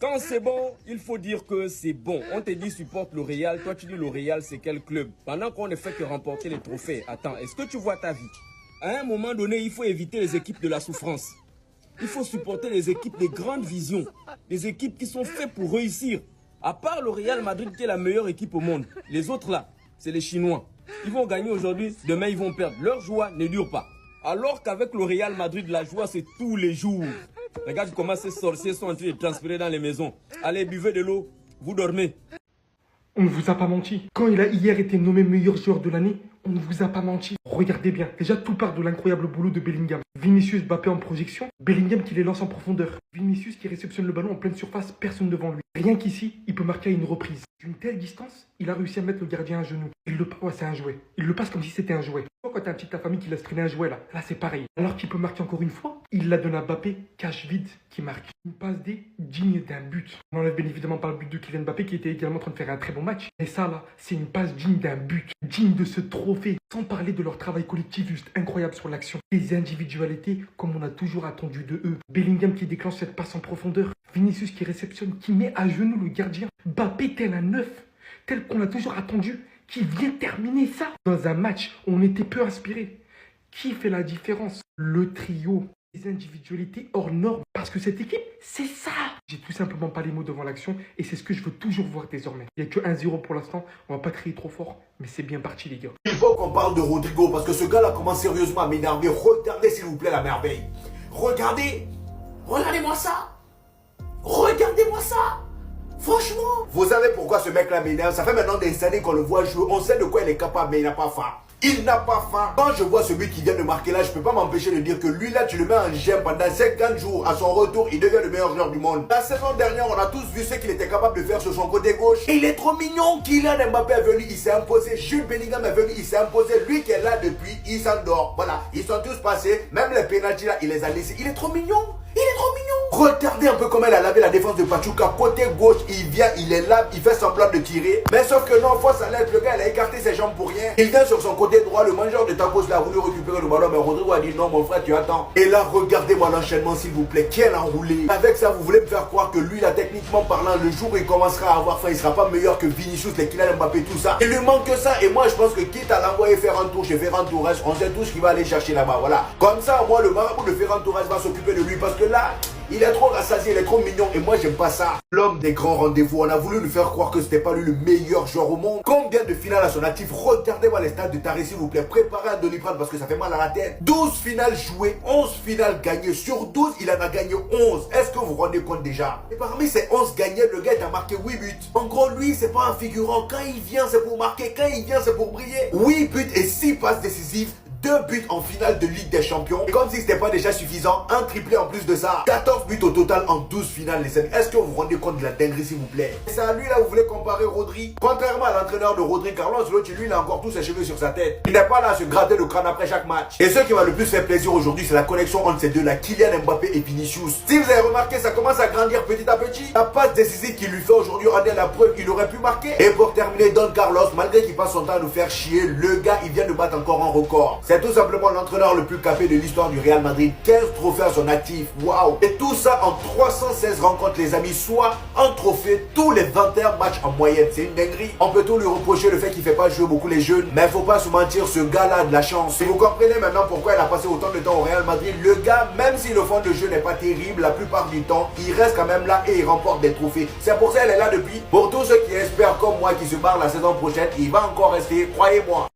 Quand c'est bon, il faut dire que c'est bon. On te dit supporte le Real, toi tu dis le Real c'est quel club? Pendant qu'on ne fait que remporter les trophées. Attends, est-ce que tu vois ta vie? À un moment donné, il faut éviter les équipes de la souffrance. Il faut supporter les équipes de grandes visions. Les équipes qui sont faites pour réussir. À part le Real Madrid qui est la meilleure équipe au monde. Les autres là, c'est les Chinois. Ils vont gagner aujourd'hui, demain ils vont perdre. Leur joie ne dure pas. Alors qu'avec le Real Madrid, la joie c'est tous les jours. Regarde comment ces sorciers sont en train de transpirer dans les maisons. Allez, buvez de l'eau, vous dormez. On ne vous a pas menti. Quand il a hier été nommé meilleur joueur de l'année, on ne vous a pas menti. Regardez bien, déjà tout part de l'incroyable boulot de Bellingham. Vinicius Mbappé en projection, Bellingham qui les lance en profondeur. Vinicius qui réceptionne le ballon en pleine surface, personne devant lui. Rien qu'ici, il peut marquer à une reprise. D'une telle distance, il a réussi à mettre le gardien à genoux. Ouais, c'est un jouet. Il le passe comme si c'était un jouet. Quand t'as un petit ta famille qui laisse traîner un jouet là c'est pareil. Alors qu'il peut marquer encore une fois, il la donne à Mbappé, cache vide qui marque. Une passe D digne d'un but. On enlève bien évidemment pas le but de Kylian Mbappé qui était également en train de faire un très bon match. Mais ça là, c'est une passe digne d'un but, digne de ce trophée. Sans parler de leur travail collectif juste incroyable sur l'action. Les individualités comme on a toujours attendu de eux. Bellingham qui déclenche cette passe en profondeur. Vinicius qui réceptionne, qui met à genoux le gardien. Mbappé tel un neuf, tel qu'on a toujours attendu, qui vient terminer ça. Dans un match où on était peu inspiré. Qui fait la différence? Le trio. Les individualités hors normes. Parce que cette équipe, c'est ça. J'ai tout simplement pas les mots devant l'action et c'est ce que je veux toujours voir désormais. Il n'y a que 1-0 pour l'instant. On va pas crier trop fort, mais c'est bien parti les gars. Il faut qu'on parle de Rodrigo parce que ce gars-là commence sérieusement à m'énerver. Regardez s'il vous plaît la merveille. Regardez. Regardez-moi ça. Regardez-moi ça. Franchement. Vous savez pourquoi ce mec-là m'énerve? Ça fait maintenant des années qu'on le voit jouer. On sait de quoi il est capable, mais il n'a pas faim. Il n'a pas faim. Quand je vois celui qui vient de marquer là, je peux pas m'empêcher de dire que lui là, tu le mets en gemme pendant 50 jours. À son retour, il devient le meilleur joueur du monde. La saison dernière, on a tous vu ce qu'il était capable de faire sur son côté gauche. Et il est trop mignon. Kylian Mbappé est venu, il s'est imposé. Jude Bellingham est venu, il s'est imposé. Lui qui est là depuis, il s'endort. Voilà, ils sont tous passés. Même les pénaltys là, il les a laissés. Il est trop mignon. Il est trop mignon. Regardez un peu comment elle a lavé la défense de Pachuca. Côté gauche, il vient, il est là, il fait semblant de tirer. Mais sauf que non, face à l'aide, le gars, il a écarté ses jambes pour rien. Il vient sur son côté droit, le mangeur de tacos là a voulu récupérer le ballon. Mais Rodrigo a dit non, mon frère, tu attends. Et là, regardez-moi l'enchaînement, s'il vous plaît. Quel enroulé. Avec ça, vous voulez me faire croire que lui, là, techniquement parlant, le jour où il commencera à avoir faim, il sera pas meilleur que Vinicius, les Kylian Mbappé, tout ça. Il lui manque que ça. Et moi, je pense que quitte à l'envoyer faire un tour chez Ferran Torres, on sait tous qu'il va aller chercher là-bas. Voilà. Comme ça, moi, le marabout de Ferran Torres va s'occuper de lui parce que là, il est trop rassasié, il est trop mignon et moi j'aime pas ça. L'homme des grands rendez-vous, on a voulu lui faire croire que c'était pas lui le meilleur joueur au monde. Combien de finales à son actif? Regardez-moi les stats de Taré s'il vous plaît. Préparez un Doliprane parce que ça fait mal à la tête. 12 finales jouées, 11 finales gagnées. Sur 12, il en a gagné 11. Est-ce que vous vous rendez compte déjà? Et parmi ces 11 gagnés, le gars a marqué 8 buts. En gros, lui, c'est pas un figurant. Quand il vient, c'est pour marquer. Quand il vient, c'est pour briller. 8 buts et 6 passes décisives. 2 buts en finale de Ligue des Champions. Et comme si c'était pas déjà suffisant, un triplé en plus de ça. 14 buts au total en 12 finales les amis. Est-ce que vous vous rendez compte de la dinguerie s'il vous plaît? Et c'est à lui là vous voulez comparer Rodri? Contrairement à l'entraîneur de Rodri, Carlo Ancelotti, lui il a encore tous ses cheveux sur sa tête. Il n'est pas là à se gratter le crâne après chaque match. Et ce qui m'a le plus fait plaisir aujourd'hui, c'est la connexion entre ces deux là, Kylian Mbappé et Vinicius. Si vous avez remarqué, ça commence à grandir petit à petit. La passe décisive qu'il lui fait aujourd'hui en est la preuve qu'il aurait pu marquer. Et pour terminer, Don Carlos, malgré qu'il passe son temps à nous faire chier, le gars il vient de battre encore un record. C'est tout simplement l'entraîneur le plus capé de l'histoire du Real Madrid. 15 trophées à son actif. Waouh! Et tout ça en 316 rencontres les amis, soit un trophée tous les 21 matchs en moyenne. C'est une dinguerie. On peut tout lui reprocher le fait qu'il fait pas jouer beaucoup les jeunes, mais faut pas se mentir, ce gars-là a de la chance. Et vous comprenez maintenant pourquoi il a passé autant de temps au Real Madrid. Le gars, même si le fond de jeu n'est pas terrible, la plupart du temps, il reste quand même là et il remporte des trophées. C'est pour ça qu'il est là depuis. Pour tous ceux qui espèrent comme moi qu'il se barre la saison prochaine, il va encore rester, croyez-moi.